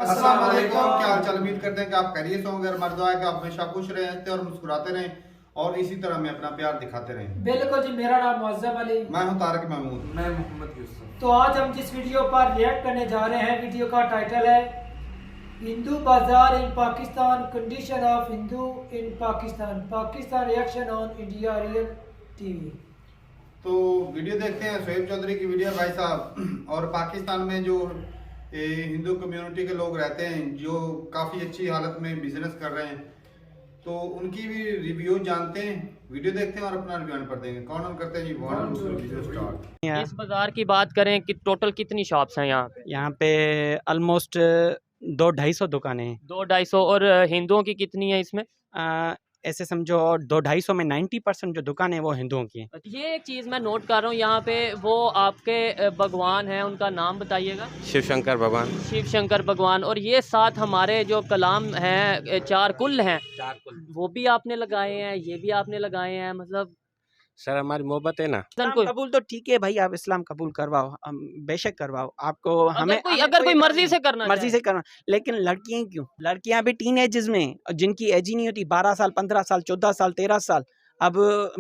अस्सलाम वालेकुम, क्या हाल चाल। उम्मीद करते हैं कि आप खैरियत होंगे और मर्द है कि आप हमेशा खुश रहें, हंसते और मुस्कुराते रहें और इसी तरह में अपना प्यार दिखाते रहें। बिल्कुल जी, मेरा नाम मुअज़्ज़म अली, मैं हूं तारिक महमूद। मैं मोहम्मद यूसुफ। तो आज हम जिस वीडियो पर रिएक्ट करने जा रहे हैं, वीडियो का टाइटल है Hindu bazaar in Pakistan, condition of Hindu in Pakistan, Pakistan reaction on India real TV. तो वीडियो देखते हैं शोएब चौधरी की वीडियो भाई साहब। और पाकिस्तान में जो हिंदू कम्युनिटी के लोग रहते हैं जो काफ़ी अच्छी हालत में बिजनेस कर रहे हैं, तो उनकी भी रिव्यू जानते हैं। वीडियो देखते हैं और अपना रिव्यू पर देंगे। कौन ऑन करते हैं जी? Video start. इस बाजार की बात करें कि टोटल कितनी शॉप्स हैं यहाँ पे? यहाँ पे ऑलमोस्ट 200-250 दुकानें हैं। 200-250 और हिंदुओं की कितनी है इसमें? ऐसे समझो 200-250 में 90% जो दुकानें हैं वो हिंदुओं की हैं। ये एक चीज़ मैं नोट कर रहा हूँ यहाँ पे, वो आपके भगवान हैं, उनका नाम बताइएगा। शिव शंकर भगवान। शिव शंकर भगवान। और ये साथ हमारे जो कलाम हैं, 4 कुल हैं, वो भी आपने लगाए हैं, ये भी आपने लगाए हैं, मतलब सर हमारी मोहब्बत है ना। इस्लाम कबूल तो ठीक है भाई, आप इस्लाम कबूल करवाओ, हम बेशक करवाओ आपको। हमें अगर कोई मर्जी से करना मर्जी से करना, लेकिन लड़कियां क्यों? लड़कियां भी टीन एजेस में, जिनकी एज ही नहीं होती, 12 साल, 15 साल, 14 साल, 13 साल, अब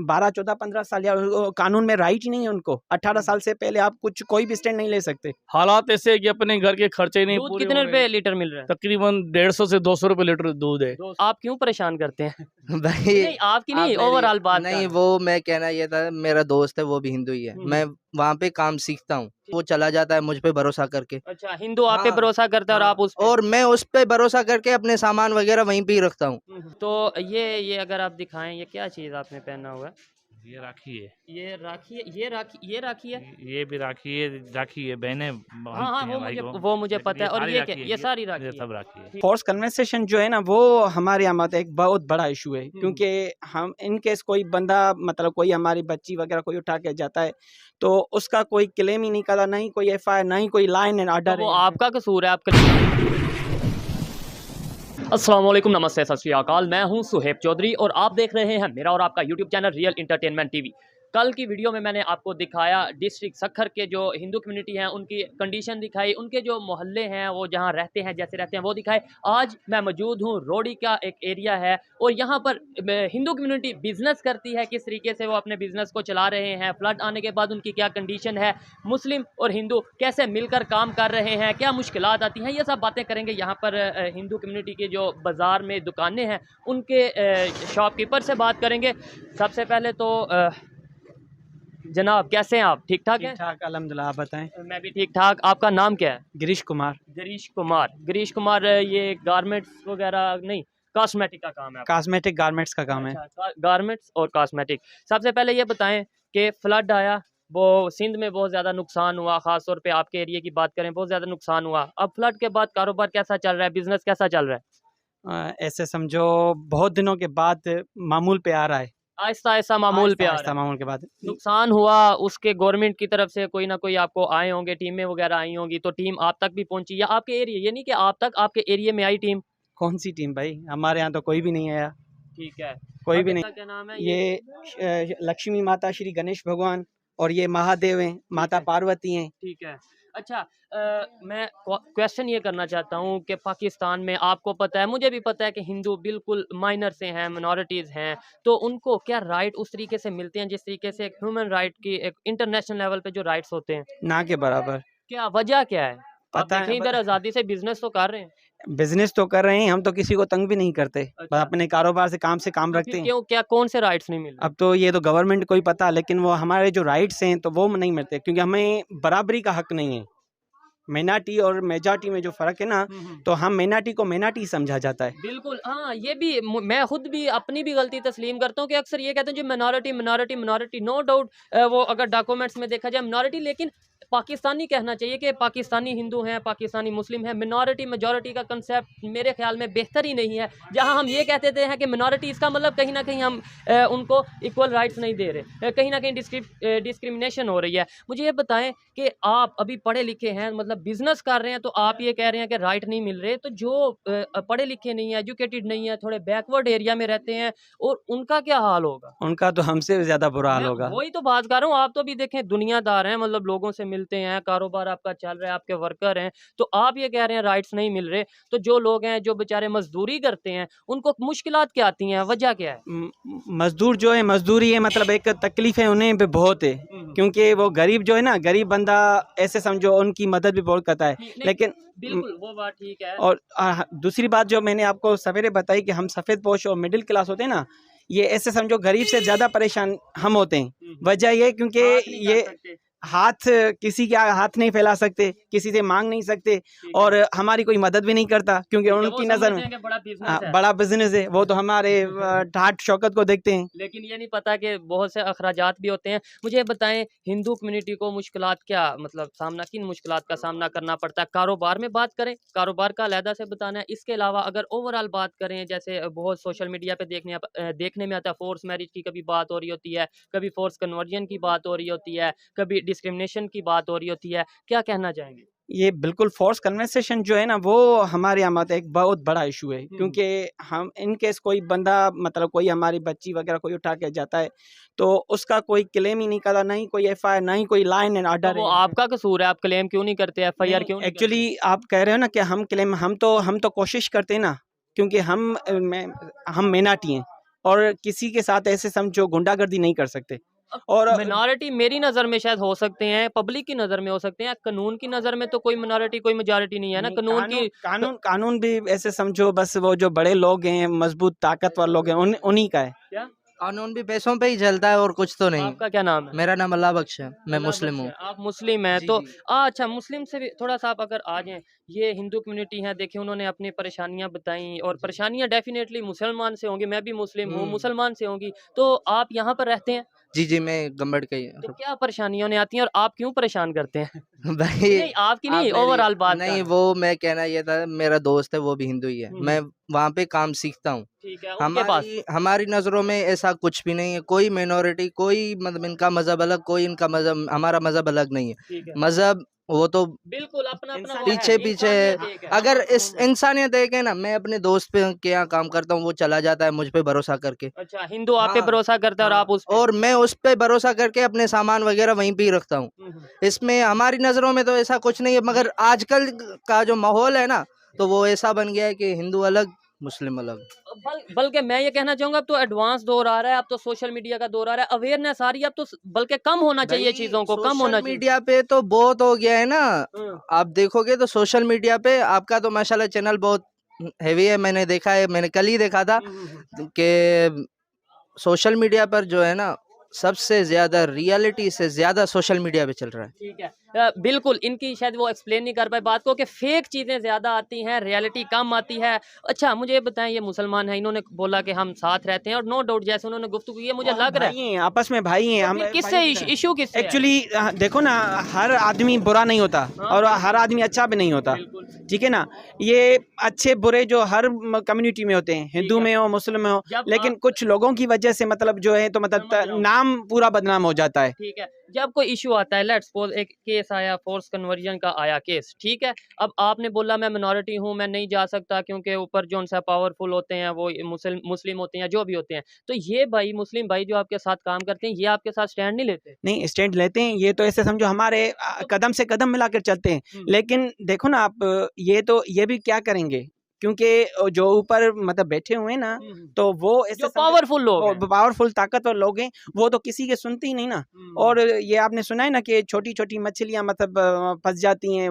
12, 14, 15 साल या कानून में राइट ही नहीं है उनको। 18 साल से पहले आप कोई भी स्टैंड नहीं ले सकते। हालात ऐसे है कि अपने घर के खर्चे ही नहीं दूध पूरे कितने हो रहे। रुपए लीटर मिल रहा है? तकरीबन 150 से 200 रुपए लीटर दूध है। आप क्यों परेशान करते हैं? भाई नहीं, आपकी नहीं, आप ओवरऑल बात नहीं, कर। वो मैं कहना ये था, मेरा दोस्त है वो भी हिंदू ही है, मैं वहाँ पे काम सीखता हूँ, वो चला जाता है मुझ पे भरोसा करके। अच्छा, हिंदू आप पे हाँ, भरोसा करता है और आप उस पे। और मैं उस पे भरोसा करके अपने सामान वगैरह वहीं पे ही रखता हूँ। तो ये अगर आप दिखाएं, ये क्या चीज़ आपने पहना हुआ है? ये राखी है, ये राखी है, ये राखी है। ये भी राखी है, राखी है, बहनें हाँ, वो मुझे पता है। और ये क्या? ये सारी राखी ये है। सब राखी है। फोर्स कन्वर्सेशन जो है ना, वो हमारे यहाँ मतलब एक बहुत बड़ा इशू है, क्योंकि हम इन केस कोई बंदा, मतलब कोई हमारी बच्ची वगैरह कोई उठा के जाता है तो उसका कोई क्लेम ही नहीं करता, नहीं कोई FIR, नहीं कोई लाइन एंड ऑर्डर। वो आपका कसूर है, आपका। अस्सलाम वालेकुम, नमस्ते, सत श्री अकाल। मैं हूं सुहेब चौधरी और आप देख रहे हैं मेरा और आपका YouTube channel real entertainment TV. कल की वीडियो में मैंने आपको दिखाया डिस्ट्रिक्ट सक्खर के जो हिंदू कम्युनिटी हैं उनकी कंडीशन दिखाई, उनके जो मोहल्ले हैं वो जहां रहते हैं, जैसे रहते हैं वो दिखाए। आज मैं मौजूद हूं, रोडी का एक एरिया है और यहाँ पर हिंदू कम्युनिटी बिजनेस करती है, किस तरीके से वो अपने बिजनेस को चला रहे हैं, फ्लड आने के बाद उनकी क्या कंडीशन है, मुस्लिम और हिंदू कैसे मिलकर काम कर रहे हैं, क्या मुश्किलात आती हैं, ये सब बातें करेंगे। यहाँ पर हिंदू कम्युनिटी के जो बाज़ार में दुकानें हैं उनके शॉपकीपर से बात करेंगे। सबसे पहले तो जनाब, कैसे हैं आप? ठीक ठाक हैं? ठीक ठाक अल्हम्दुलिल्लाह, आप बताएं। मैं भी ठीक ठाक। आपका नाम क्या है? गिरीश कुमार। गिरीश कुमार। गिरीश कुमार, ये गारमेंट्स वगैरह नहीं, कॉस्मेटिक का काम है आपका? कॉस्मेटिक गारमेंट्स का काम है। अच्छा, गारमेंट्स और कॉस्मेटिक। सबसे पहले ये बताएं कि फ्लड आया, वो सिंध में बहुत ज़्यादा नुकसान हुआ, ख़ास तौर पे आपके एरिया की बात करें, बहुत ज़्यादा नुकसान हुआ। अब फ्लड के बाद कारोबार कैसा चल रहा है, बिजनेस कैसा चल रहा है? ऐसे समझो बहुत दिनों के बाद मामूल पे आ रहा है। आहिस्ता आहिस्ता मामूल पे आ रहा आहिस्ता है। मामूल के बाद नुकसान हुआ, उसके गवर्नमेंट की तरफ से कोई ना कोई आपको आए होंगे, टीमें वगैरह आई होंगी, तो टीम आप तक भी पहुंची या आपके एरिया, ये नहीं कि आप तक, आपके एरिया में आई टीम? कौन सी टीम भाई? हमारे यहाँ तो कोई भी नहीं आया। ठीक है, कोई भी आपका नहीं। क्या नाम है? ये लक्ष्मी माता, श्री गणेश भगवान और ये महादेव हैं, माता पार्वती हैं। ठीक है। अच्छा, मैं क्वेश्चन ये करना चाहता हूँ कि पाकिस्तान में आपको पता है, मुझे भी पता है कि हिंदू बिल्कुल माइनर से हैं, मिनॉरिटीज़ हैं, तो उनको क्या राइट उस तरीके से मिलते हैं जिस तरीके से एक ह्यूमन राइट की, एक इंटरनेशनल लेवल पे जो राइट्स होते हैं? ना के बराबर। क्या वजह क्या है? पता है, इधर आज़ादी से बिजनेस तो कर रहे हैं। बिजनेस तो कर रहे हैं, हम तो किसी को तंग भी नहीं करते, बस अच्छा। अपने कारोबार से काम तो रखते फिर हैं। क्यों, क्या कौन से राइट्स नहीं मिल रहे? अब तो ये तो गवर्नमेंट को ही पता, लेकिन वो हमारे जो राइट्स हैं तो वो नहीं मिलते, क्योंकि हमें बराबरी का हक नहीं है। माइनॉरिटी और मेजॉरिटी में जो फ़र्क है ना, तो हम माइनॉरिटी को माइनॉरिटी समझा जाता है। बिल्कुल, हाँ, ये भी मैं खुद भी अपनी भी गलती तस्लीम करता हूँ कि अक्सर ये कहते हैं जो minority minority minority, no doubt वो अगर डॉक्यूमेंट्स में देखा जाए मिनॉरिटी, लेकिन पाकिस्तानी कहना चाहिए कि पाकिस्तानी हिंदू हैं, पाकिस्तानी मुस्लिम हैं। मिनॉरिटी मेजॉरिटी का कंसेप्ट मेरे ख्याल में बेहतर ही नहीं है। जहाँ हम ये कहते थे हैं कि मिनॉरिटी, इसका मतलब कहीं ना कहीं हम उनको इक्वल राइट्स नहीं दे रहे, कहीं ना कहीं डिस्क्रिमिनेशन हो रही है। मुझे ये बताएं कि आप अभी पढ़े लिखे हैं, मतलब बिजनेस कर रहे हैं, तो आप ये कह रहे हैं कि राइट नहीं मिल रहे, तो जो पढ़े लिखे नहीं है, एजुकेटेड नहीं है, थोड़े बैकवर्ड एरिया में रहते हैं, और उनका क्या हाल होगा? उनका तो हमसे भी ज़्यादा बुरा हाल होगा। वही तो बात कर रहा हूँ। आप तो भी देखें दुनियादार हैं, मतलब लोगों से मिलते मिलते हैं, कारोबार आपका चल रहा है, आपके वर्कर हैं, तो आप ये कह रहे हैं राइट्स नहीं मिल रहे, तो जो लोग हैं जो बेचारे मजदूरी करते हैं उनको मुश्किलात क्या आती हैं, वजह क्या है? मजदूर जो है मजदूरी है, मतलब एक तकलीफ है उन्हें भी बहुत है, क्योंकि वो गरीब जो है ना, गरीब बंदा ऐसे समझो उनकी मदद भी बहुत करता है, लेकिन बिल्कुल वो बात ठीक है। और दूसरी बात जो मैंने आपको सवेरे बताई कि हम सफ़ेद पोश और मिडिल क्लास होते हैं ना, ये ऐसे समझो गरीब से ज़्यादा परेशान हम होते हैं। वजह ये क्योंकि ये हाथ किसी के हाथ नहीं फैला सकते, किसी से मांग नहीं सकते, और हमारी कोई मदद भी नहीं करता, क्योंकि उनकी नज़र में बड़ा बिजनेस है, वो तो हमारे ठाट शौकत को देखते हैं। लेकिन ये नहीं पता कि बहुत से अखराजात भी होते हैं। मुझे बताएं, हिंदू कम्युनिटी को मुश्किलात क्या, मतलब सामना, किन मुश्किलात का सामना करना पड़ता है? कारोबार में बात करें, कारोबार का अलहदा से बताना है। इसके अलावा अगर ओवरऑल बात करें, जैसे बहुत सोशल मीडिया पे देखने में आता है, फोर्स मैरिज की कभी बात हो रही होती है, कभी फोर्स कन्वर्जन की बात हो रही होती है, कभी डिस्क्रिमिनेशन की बात हो रही होती है, क्या कहना चाहेंगे? ये बिल्कुल फोर्स कन्वर्सेशन जो है ना, वो हमारे यहाँ मतलब एक बहुत बड़ा इशू है, क्योंकि हम इन केस कोई बंदा मतलब कोई हमारी बच्ची वगैरह कोई उठा के जाता है, तो उसका कोई क्लेम ही नहीं करता, नहीं कोई FIR, नहीं कोई लाइन एंड ऑर्डर। वो आपका कसूर है, आप क्लेम क्यों नहीं करते, FIR क्यों नहीं करते? एक्चुअली आप कह रहे हो ना कि हम क्लेम, हम तो कोशिश करते हैं ना, क्योंकि हम मिनाटी हैं और किसी के साथ ऐसे समझो गुंडागर्दी नहीं कर सकते। और मिनॉरिटी मेरी नज़र में शायद हो सकते हैं, पब्लिक की नज़र में हो सकते हैं, कानून की नज़र में तो कोई मिनॉरिटी कोई मेजॉरिटी नहीं है ना। कानून भी ऐसे समझो बस वो जो बड़े लोग हैं, मजबूत ताकतवर लोग हैं, उन्हीं का है। क्या कानून भी पैसों पे ही चलता है और कुछ तो नहीं। आपका क्या नाम है? मेरा नाम अल्लाह बख्श है, मैं मुस्लिम हूँ। आप मुस्लिम हैं जी, तो जी। अच्छा, मुस्लिम से भी थोड़ा सा आप अगर आ जाएं, ये हिंदू कम्युनिटी है, देखिए उन्होंने अपनी परेशानियां बताई, और परेशानियां डेफिनेटली मुसलमान से होंगी, मैं भी मुस्लिम हूँ, मुसलमान से होंगी, तो आप यहाँ पर रहते हैं, जी जी, मैं गम्बड़ का ही तो क्या परेशानियां उन्हें आती हैं और आप क्यों परेशान करते हैं? भाई नहीं आपकी नहीं, आप मेरी- ओवरऑल बात नहीं, कर। वो मैं कहना ये था, मेरा दोस्त है वो भी हिंदू ही है, मैं वहाँ पे काम सीखता हूँ। ठीक है, उनके पास हमारी नज़रों में ऐसा कुछ भी नहीं है, कोई मिनॉरिटी, कोई मतलब इनका मजहब अलग, कोई इनका मजहब, हमारा मजहब अलग नहीं है। ठीक है, मजहब वो तो बिल्कुल अपना अपना वो पीछे है, पीछे इंसानियत है। एक है। अगर इस इंसानियत देखे ना, मैं अपने दोस्त पे के यहाँ काम करता हूँ, वो चला जाता है मुझ पे भरोसा करके, अच्छा, हिंदू आप पे हाँ, भरोसा करता है और हाँ, आप उस पे। और मैं उस पे भरोसा करके अपने सामान वगैरह वहीं पे ही रखता हूँ। इसमें हमारी नज़रों में तो ऐसा कुछ नहीं है, मगर आजकल का जो माहौल है ना, तो वो ऐसा बन गया है कि हिंदू अलग मुस्लिम अलग। बल्कि मैं ये कहना चाहूंगा, अब तो एडवांस दौर आ रहा है, अब तो सोशल मीडिया का दौर आ रहा है, अवेयरनेस आ रही है, अब तो बल्कि कम होना चाहिए, भाई, चीजों को कम सोशल होना चाहिए। मीडिया पे तो बहुत हो गया है ना। आप देखोगे तो सोशल मीडिया पे आपका तो माशाल्लाह चैनल बहुत हैवी है, मैंने देखा है, मैंने कल ही देखा था कि सोशल मीडिया पर जो है ना, सबसे ज्यादा रियलिटी से ज्यादा सोशल मीडिया पे चल रहा है। ठीक है, बिल्कुल इनकी शायद वो एक्सप्लेन नहीं कर पाए बात को कि फेक चीज़ें ज़्यादा आती हैं, रियलिटी कम आती है। अच्छा मुझे ये बताएं, ये मुसलमान हैं, इन्होंने बोला कि हम साथ रहते हैं, और नो डाउट जैसे उन्होंने गुफ्तगू की है, मुझे लग रहा है आपस में भाई हैं तो हम। फिर किससे इशू किससे है? एक्चुअली देखो ना, हर आदमी बुरा नहीं होता और हर आदमी अच्छा भी नहीं होता, ठीक है ना। ये अच्छे बुरे जो हर कम्युनिटी में होते हैं, हिंदू में हो मुस्लिम में हो, जब लेकिन कुछ लोगों की वजह से मतलब जो है तो मतलब नाम पूरा बदनाम हो जाता है। ठीक है, जब कोई इशू आता है, लेट्स सपोज एक केस आया, फोर्स कन्वर्जन का आया केस, ठीक है, अब आपने बोला मैं मिनॉरिटी हूँ, मैं नहीं जा सकता क्योंकि ऊपर जो उनसे पावरफुल होते हैं वो मुस्लिम होते हैं, जो भी होते हैं, तो ये भाई मुस्लिम भाई जो आपके साथ काम करते हैं, ये आपके साथ स्टैंड नहीं लेते? नहीं, स्टैंड लेते हैं, ये तो ऐसे समझो हमारे कदम से कदम मिलाकर चलते हैं। लेकिन देखो ना आप, ये भी क्या करेंगे, क्योंकि जो ऊपर मतलब बैठे हुए हैं ना, तो वो ऐसे पावरफुल लोग हैं, पावरफुल ताकतवर लोग हैं, वो तो किसी के सुनते ही नहीं ना। और ये आपने सुना है ना कि छोटी छोटी मछलियां मतलब फंस जाती हैं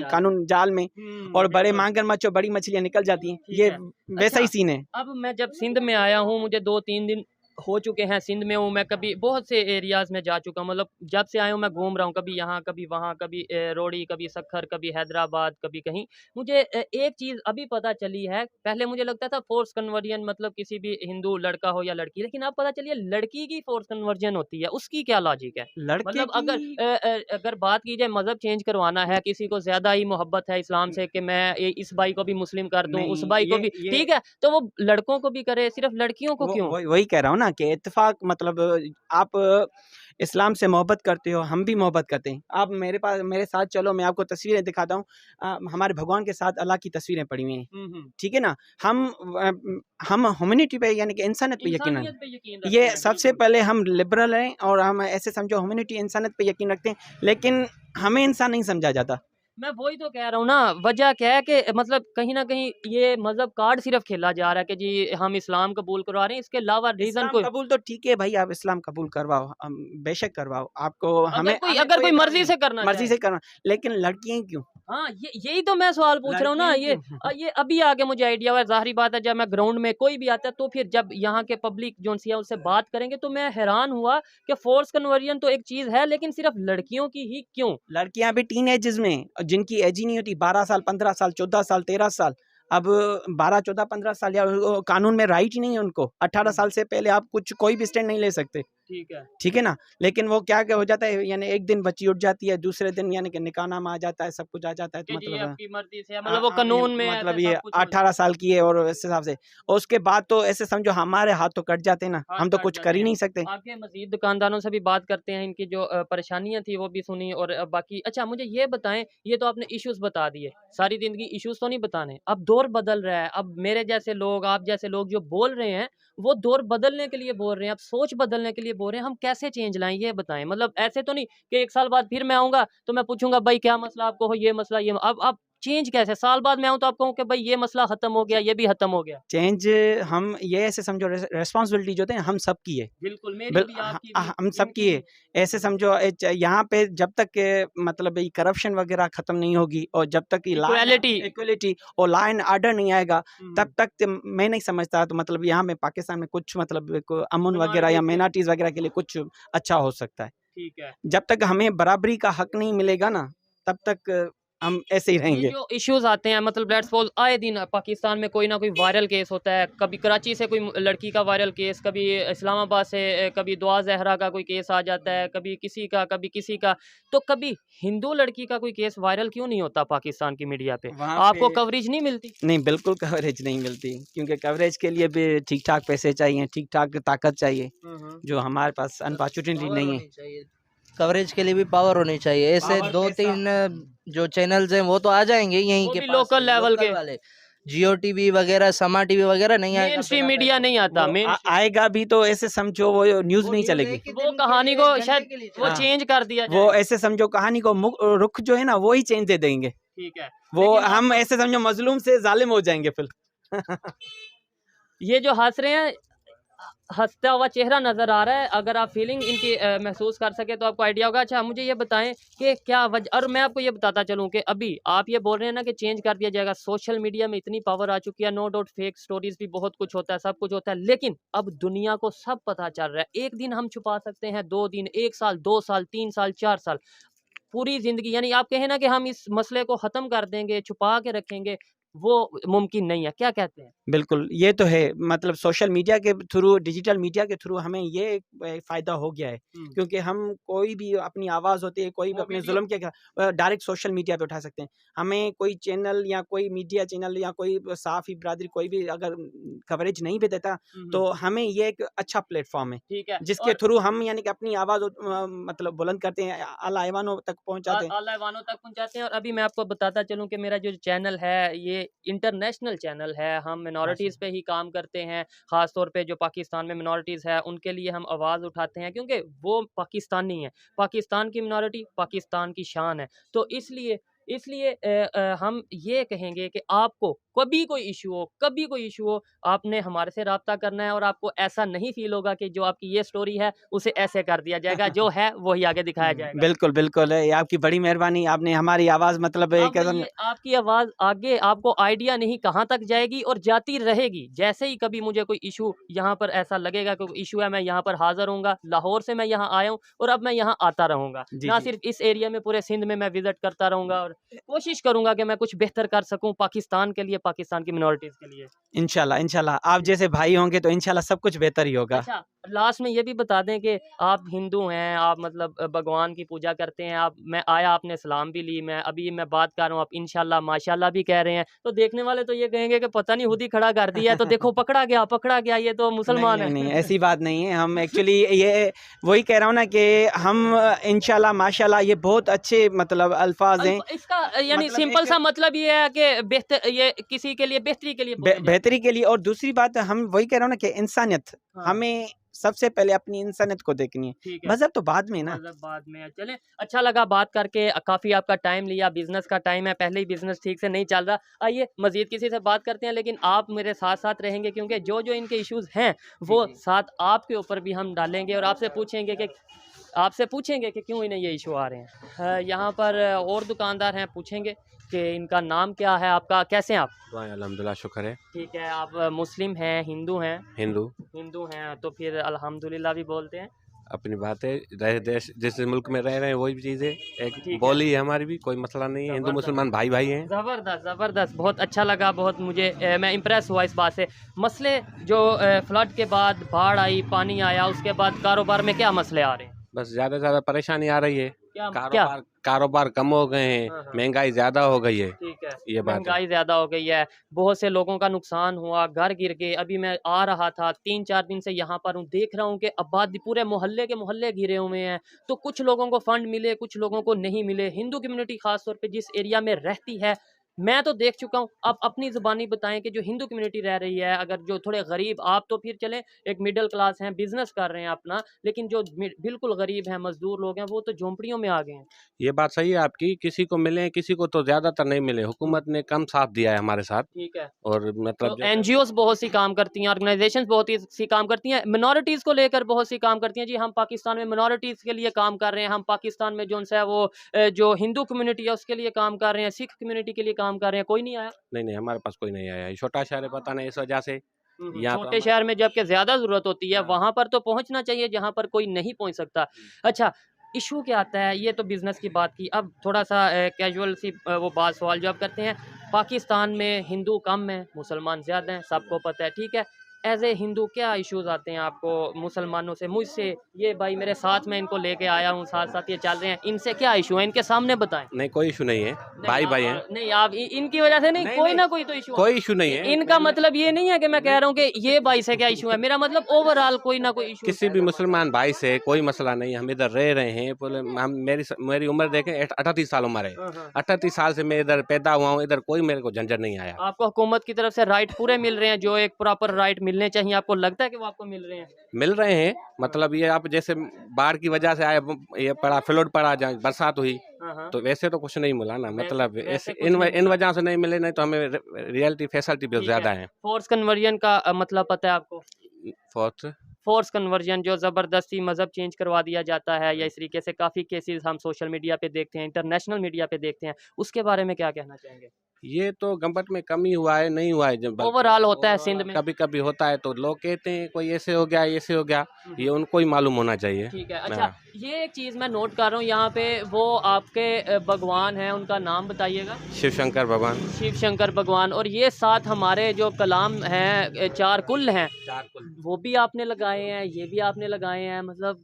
कानून जाल में, और बड़े मगरमच्छ और बड़ी मछलियां निकल जाती हैं, ये वैसा ही सीन है। अब मैं जब सिंध में आया हूँ, मुझे 2-3 दिन हो चुके हैं सिंध में हूँ मैं, कभी बहुत से एरियाज़ में जा चुका हूँ, मतलब जब से आया हूँ मैं घूम रहा हूँ, कभी यहाँ कभी वहाँ, कभी रोड़ी, कभी सखर, कभी हैदराबाद, कभी कहीं। मुझे एक चीज़ अभी पता चली है, पहले मुझे लगता था फोर्स कन्वर्जन मतलब किसी भी हिंदू लड़का हो या लड़की, लेकिन अब पता चली है लड़की की फोर्स कन्वर्जन होती है। उसकी क्या लॉजिक है? मतलब अगर बात की जाए, मजहब चेंज करवाना है, किसी को ज्यादा ही मोहब्बत है इस्लाम से कि मैं इस भाई को भी मुस्लिम कर दूं, उस भाई को भी, ठीक है, तो वो लड़कों को भी करे, सिर्फ लड़कियों को क्यों? वही कह रहा हूँ ना कि इत्तेफाक मतलब आप इस्लाम से मोहब्बत करते हो, हम भी मोहब्बत करते हैं। आप मेरे साथ चलो, मैं आपको तस्वीरें दिखाता हूँ। हमारे भगवान के साथ अल्लाह की तस्वीरें पड़ी हुई हैं, ठीक है ना। हम ह्यूमैनिटी पे यानी कि इंसानियत पे यकीन इंसानियत पे यकीन रखते ये हैं, सबसे बिल्कुल। पहले हम लिबरल हैं और हम ऐसे समझो ह्यूमैनिटी इंसानियत पे यकीन रखते हैं, लेकिन हमें इंसान नहीं समझा जाता। मैं वही तो कह रहा हूँ ना, वजह क्या है कि मतलब कहीं ना कहीं ये मजहब कार्ड सिर्फ खेला जा रहा है कि जी हम इस्लाम कबूल करवा रहे हैं, इसके अलावा रीजन इस्लाम कोई कबूल तो ठीक है भाई, आप इस्लाम कबूल करवाओ, बेशक करवाओ, आपको हमें अगर कोई एतराज़ मर्जी नहीं से है, करना मर्जी चाहे। से करना, लेकिन लड़कियां क्यों? हाँ, यही तो मैं सवाल पूछ रहा हूँ ना। लड़कियां क्यों? ये अभी आगे मुझे आइडिया हुआ। जाहिर बात है, जब मैं ग्राउंड में कोई भी आता है तो फिर जब यहाँ के पब्लिक जो है उससे बात करेंगे तो मैं हैरान हुआ कि फोर्स कन्वर्जन तो एक चीज है, लेकिन सिर्फ लड़कियों की ही क्यों? लड़कियां भी टीन एजेस में, जिनकी एज ही नहीं होती, 12 साल 15 साल 14 साल 13 साल, अब 12 14 15 साल या कानून में राइट ही नहीं है उनको। 18 साल से पहले आप कोई भी स्टैंड नहीं ले सकते, ठीक है। ठीक है ना। लेकिन वो क्या हो जाता है, यानी एक दिन बच्ची उठ जाती है, दूसरे दिन यानी कि निकाहनामा आ जाता है, सब कुछ आ जाता है, तो कि जी मतलब आपकी मर्जी से, मतलब वो ये कानून में मतलब ऐसे ये सब कुछ हो 18 साल की है, और इस हिसाब से, और उसके बाद तो ऐसे समझो हमारे हाथ तो कट जाते हैं ना, हाथ हम तो कट कुछ जाते कर ही हैं। नहीं सकते। आगे मजीद दुकानदारों से भी बात करते हैं, इनकी जो परेशानियां थी वो भी सुनी, और बाकी अच्छा मुझे ये बताएं, ये तो आपने इश्यूज बता दिए, सारी जिंदगी इश्यूज तो नहीं बताने। अब दौर बदल रहा है, अब मेरे जैसे लोग, आप जैसे लोग जो बोल रहे हैं वो दौर बदलने के लिए बोल रहे हैं, अब सोच बदलने के लिए बोल रहे हैं। हम कैसे चेंज लाएं ये बताएं। मतलब ऐसे तो नहीं कि 1 साल बाद फिर मैं आऊंगा तो मैं पूछूंगा भाई क्या मसला आपको हो, ये मसला ये। अब चेंज कैसे? साल बाद मैं आऊं तो आप कहूं कि भाई ये मसला खत्म हो गया, ये भी खत्म हो गया। चेंज हम ये ऐसे समझो, रेस्पॉन्सिबिलिटी जो है हम सब की है, बिल्कुल, मेरी भी, आपकी भी, हम सब की है। ऐसे समझो यहाँ पे जब तक मतलब ये करप्शन वगैरह खत्म नहीं होगी, और जब तक इक्वलिटी और लॉ एंड ऑर्डर नहीं आएगा, तब तक मैं नहीं समझता तो मतलब यहाँ में पाकिस्तान में कुछ मतलब अमन वगैरह या माइनॉरिटीज वगैरह के लिए कुछ अच्छा हो सकता है। ठीक है। जब तक हमें बराबरी का हक नहीं मिलेगा ना, तब तक हम ऐसे ही ये रहेंगे। जो इश्यूज आते हैं, मतलब लेट्स सपोज आए दिन पाकिस्तान में कोई ना कोई वायरल केस होता है, कभी कराची से कोई लड़की का वायरल केस, कभी इस्लामाबाद से कभी दुआ जहरा का कोई केस आ जाता है, कभी किसी का, तो कभी हिंदू लड़की का कोई केस वायरल क्यों नहीं होता पाकिस्तान की मीडिया पे? आपको कवरेज नहीं मिलती? नहीं, बिल्कुल कवरेज नहीं मिलती, क्योंकि कवरेज के लिए भी ठीक ठाक पैसे चाहिए, ठीक ठाक ताकत चाहिए, जो हमारे पास अनफॉर्चुनेटली नहीं है। कवरेज के लिए भी पावर होनी चाहिए। ऐसे पावर 2-3 जो चैनल्स हैं वो तो आ जाएंगे यहीं वो के भी पास लोकल से, लेवल लोकल के। वाले। जियो टीवी वगैरह, समा टीवी वगैरह नहीं आएगा, मेन स्ट्रीम बिना मीडिया पैसे। नहीं आता। वो मेन आएगा भी तो ऐसे समझो वो न्यूज़ नहीं चलेगी, वो कहानी को शायद वो हाँ। चेंज कर दिया वो जाए। ऐसे समझो कहानी को रुख जो है ना वो ही चेंज दे देंगे, ठीक है। वो लेकिन हम ऐसे समझो मजलूम से जालिम हो जाएंगे फिर। ये जो हंस रहे हैं, हंसता हुआ चेहरा नज़र आ रहा है, अगर आप फीलिंग इनकी महसूस कर सके तो आपको आइडिया होगा। अच्छा मुझे ये बताएं कि क्या वजह, और मैं आपको ये बताता चलूं कि अभी आप ये बोल रहे हैं ना कि चेंज कर दिया जाएगा, सोशल मीडिया में इतनी पावर आ चुकी है, नो डाउट फेक स्टोरीज भी बहुत कुछ होता है, सब कुछ होता है, लेकिन अब दुनिया को सब पता चल रहा है। एक दिन हम छुपा सकते हैं, 2 दिन, 1 साल, 2 साल, 3 साल, 4 साल, पूरी जिंदगी। यानी आप कहें ना कि हम इस मसले को खत्म कर देंगे, छुपा के रखेंगे, वो मुमकिन नहीं है। क्या कहते हैं? बिल्कुल, ये तो है, मतलब सोशल मीडिया के थ्रू, डिजिटल मीडिया के थ्रू हमें ये फ़ायदा हो गया है, क्योंकि हम कोई भी अपनी आवाज़ होती है, कोई भी अपने जुल्म के डायरेक्ट सोशल मीडिया पे उठा सकते हैं। हमें कोई चैनल या कोई मीडिया चैनल या कोई सहाफ़ी बिरादरी कोई भी अगर कवरेज नहीं भी देता, तो हमें ये एक अच्छा प्लेटफ़ॉर्म है, ठीक है, जिसके थ्रू हम यानी कि अपनी आवाज़ मतलब बुलंद करते हैं, आला ऐवानों तक पहुँचाते हैं। आला ऐवानों तक पहुंचाते हैं। और अभी मैं आपको बताता चलूं कि मेरा जो चैनल है ये इंटरनेशनल चैनल है, हम मिनॉरिटीज़ पे ही काम करते हैं, ख़ास तौर पे जो पाकिस्तान में मिनॉरिटीज़ है उनके लिए हम आवाज़ उठाते हैं, क्योंकि वो पाकिस्तानी है, पाकिस्तान की मिनॉरिटी पाकिस्तान की शान है। तो इसलिए हम ये कहेंगे कि आपको कभी कोई इशू हो, आपने हमारे से रब्ता करना है, और आपको ऐसा नहीं फील होगा कि जो आपकी ये स्टोरी है उसे ऐसे कर दिया जाएगा, जो है वही आगे दिखाया जाएगा। बिल्कुल, बिल्कुल है, ये आपकी बड़ी मेहरबानी, आपने हमारी आवाज़ मतलब अब ये आपकी आवाज़ आगे आपको आइडिया नहीं कहाँ तक जाएगी, और जाती रहेगी। जैसे ही कभी मुझे कोई इशू यहाँ पर ऐसा लगेगा कि इशू है, मैं यहाँ पर हाजिर होऊंगा। लाहौर से मैं यहाँ आया हूँ और अब मैं यहाँ आता रहूँगा, ना सिर्फ इस एरिया में, पूरे सिंध में मैं विजिट करता रहूँगा, और कोशिश करूंगा कि मैं कुछ बेहतर कर सकूं पाकिस्तान के लिए, पाकिस्तान की मिनॉरिटीज के लिए। इंशाल्लाह इंशाल्लाह आप जैसे भाई होंगे तो इंशाल्लाह सब कुछ बेहतर ही होगा। अच्छा, लास्ट में ये भी बता दें कि आप हिंदू हैं, आप मतलब भगवान की पूजा करते हैं, आप मैं आया आपने सलाम भी ली, मैं बात कर रहा हूँ, आप इंशाल्लाह माशाल्लाह भी कह रहे हैं, तो देखने वाले तो ये कहेंगे कि पता नहीं खुद ही खड़ा कर दिया है, तो देखो पकड़ा गया, ये तो मुसलमान नहीं, है। नहीं, नहीं ऐसी बात नहीं है। हम एक्चुअली ये वही कह रहा हूँ ना कि हम इंशाल्लाह माशाल्लाह ये बहुत अच्छे मतलब अल्फाज हैं। इसका यानी मतलब सिंपल एक- सा मतलब ये है कि बेहतर, ये किसी के लिए बेहतरी के लिए बोले जाते बेहतरी के लिए। और दूसरी बात हम वही कह रहा हूँ ना कि इंसानियत, हैं। हाँ, हमें सबसे पहले अपनी इंसानियत को देखनी है, ठीक है। मजहब तो बाद में ना। मतलब बाद में चले। अच्छा लगा बात करके, काफ़ी आपका टाइम लिया, बिजनेस का टाइम है, पहले ही बिजनेस ठीक से नहीं चल रहा। आइए मजीद किसी से बात करते हैं, लेकिन आप मेरे साथ साथ रहेंगे, क्योंकि जो जो इनके इश्यूज हैं वो साथ आपके ऊपर भी हम डालेंगे और आपसे पूछेंगे कि क्यों इन्हें ये इशू आ रहे हैं। यहाँ पर और दुकानदार हैं, पूछेंगे कि इनका नाम क्या है, आपका कैसे हैं आप? अल्हम्दुलिल्लाह शुक्र है। ठीक है, आप मुस्लिम हैं, हिंदू हैं? हिंदू हैं तो फिर अल्हम्दुलिल्लाह भी बोलते हैं। अपनी बात है, रहे देश जिस मुल्क में रह रहे हैं वही चीज़ है, ठीक एक है। बोली है हमारी भी, कोई मसला नहीं है। हिंदू जबरदस्त। मुसलमान भाई भाई हैं। ज़बरदस्त, बहुत अच्छा लगा, बहुत मुझे मैं इम्प्रेस हुआ इस बात से। मसले जो फ्लड के बाद बाढ़ आई, पानी आया, उसके बाद कारोबार में क्या मसले आ रहे हैं? बस ज़्यादा से ज़्यादा परेशानी आ रही है। क्या? कारोबार कम हो गए हैं, हाँ, हाँ। महंगाई ज़्यादा हो गई है। ठीक है, ये बात है। महंगाई ज़्यादा हो गई है, बहुत से लोगों का नुकसान हुआ, घर गिर गए। अभी मैं आ रहा था, 3-4 दिन से यहाँ पर हूँ, देख रहा हूँ कि आबादी पूरे मोहल्ले के मोहल्ले घिरे हुए हैं। तो कुछ लोगों को फंड मिले, कुछ लोगों को नहीं मिले। हिंदू कम्युनिटी खास तौर पे जिस एरिया में रहती है, मैं तो देख चुका हूँ। आप अपनी ज़ुबानी बताएं कि जो हिंदू कम्युनिटी रह रही है, अगर जो थोड़े गरीब, आप तो फिर चलें एक मिडिल क्लास हैं, बिजनेस कर रहे हैं अपना, लेकिन जो बिल्कुल गरीब हैं, मजदूर लोग हैं, वो तो झोंपड़ियों में आ गए हैं। ये बात सही है आपकी, किसी को मिले किसी को तो ज़्यादातर नहीं मिले। हुकूमत ने कम साथ दिया है हमारे साथ। ठीक है, और मतलब तो एनजीओस बहुत सी काम करती हैं, ऑर्गेनाइजेशंस बहुत सी काम करती हैं, मिनॉरिटीज़ को लेकर बहुत सी काम करती हैं। जी हम पाकिस्तान में मिनॉरिटीज़ के लिए काम कर रहे हैं, हम पाकिस्तान में जो है वो जो हिंदू कम्युनिटी है उसके लिए काम कर रहे हैं, सिख कम्युनिटी के लिए काम कर रहे हैं, कोई नहीं आया। नहीं, हमारे पास कोई नहीं आया है। छोटा शहर है, पता नहीं इस वजह से। यहाँ तो छोटे शहर में जबकि ज़्यादा ज़रूरत होती है, वहाँ पर तो पहुँचना चाहिए जहाँ पर कोई नहीं पहुँच सकता। अच्छा, इशू क्या आता है, ये तो बिज़नेस की बात की, अब थोड़ा सा कैजुअल सी वो बात सवाल जवाब करते हैं। पाकिस्तान में हिंदू कम हैं, मुसलमान ज़्यादा हैं, सबको पता है, ठीक है। एज ए हिंदू क्या इश्यूज आते हैं आपको मुसलमानों से, मुझसे? ये भाई मेरे साथ में इनको लेके आया हूँ, साथ साथ ये चल रहे हैं, इनसे क्या इशू है, इनके सामने बताएं। नहीं, कोई इशू नहीं है, भाई भाई हैं। नहीं आप इनकी वजह से नहीं, कोई ना कोई तो इशू, कोई इशू नहीं है। इनका मतलब ये नहीं है कि मैं कह रहा हूँ कि ये भाई से क्या इशू है, मेरा मतलब ओवरऑल कोई ना कोई इशू। किसी भी मुसलमान भाई से कोई मसला नहीं। हम इधर रह रहे हैं, हम मेरी उम्र देखें 38 साल उम्र है। 38 साल से मैं इधर पैदा हुआ हूँ, इधर कोई मेरे को झंझट नहीं आया। आपको हुकूमत की तरफ से राइट पूरे मिल रहे हैं, जो एक प्रॉपर राइट मिलने चाहिए, आपको लगता है कि वो आपको मिल रहे हैं? मिल रहे हैं, मतलब ये आप जैसे बाढ़ की वजह से आए, ये पड़ा फ्लड पड़ा, जहाँ बरसात हुई, तो वैसे तो कुछ नहीं मिला ना। मतलब ऐसे इन वजह से नहीं मिले, नहीं तो हमें रियलिटी फैसिलिटी बहुत ज्यादा है। फोर्स कन्वर्जन का मतलब पता है आपको? फोर्स कन्वर्जन, जो ज़बरदस्ती मज़हब चेंज करवा दिया जाता है, या इस तरीके से काफ़ी केसेस हम सोशल मीडिया पे देखते हैं, इंटरनेशनल मीडिया पे देखते हैं, उसके बारे में क्या कहना चाहेंगे? ये तो गंबट में कम ही हुआ है, नहीं हुआ है। जब ओवरऑल होता है सिंध में, कभी कभी होता है, तो लोग कहते हैं कोई ऐसे हो गया, ऐसे हो गया, ये उनको ही मालूम होना चाहिए। ठीक है। अच्छा, ये एक चीज़ मैं नोट कर रहा हूँ यहाँ पे, वो आपके भगवान हैं, उनका नाम बताइएगा। शिव शंकर भगवान। शिव शंकर भगवान, और ये साथ हमारे जो कलाम हैं, 4 कुल हैं, वो भी आपने लगाए हैं, ये भी आपने लगाए हैं, मतलब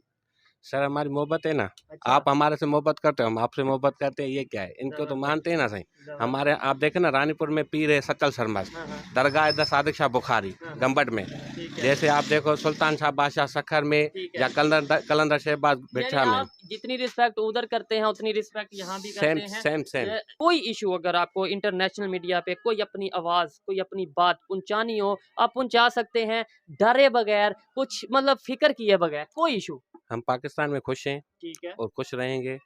सर हमारी मोहब्बत है ना। अच्छा। आप हमारे से मोहब्बत करते हो, हम आपसे मोहब्बत करते हैं, ये क्या है? इनको तो मानते हैं ना सही। हमारे आप देखें ना, रानीपुर में पीर है सच्चल शर्मा, दरगाह इधर सादिक शाह बुखारी गंबट में। जैसे आप देखो सुल्तान शाह बादशाह सखर में, या कलंदर शहबाज भिट्ठा में। जितनी रिस्पेक्ट उधर करते हैं उतनी रिस्पेक्ट यहाँ भी करते हैं। सेम। कोई इशू अगर आपको इंटरनेशनल मीडिया पे कोई अपनी आवाज़, कोई अपनी बात पहुंचानी हो, आप पहुंचा सकते हैं, डरे बगैर, कुछ मतलब फिक्र किए बगैर, कोई इशू। हम पाकिस्तान में खुश हैं, ठीक है, और खुश रहेंगे।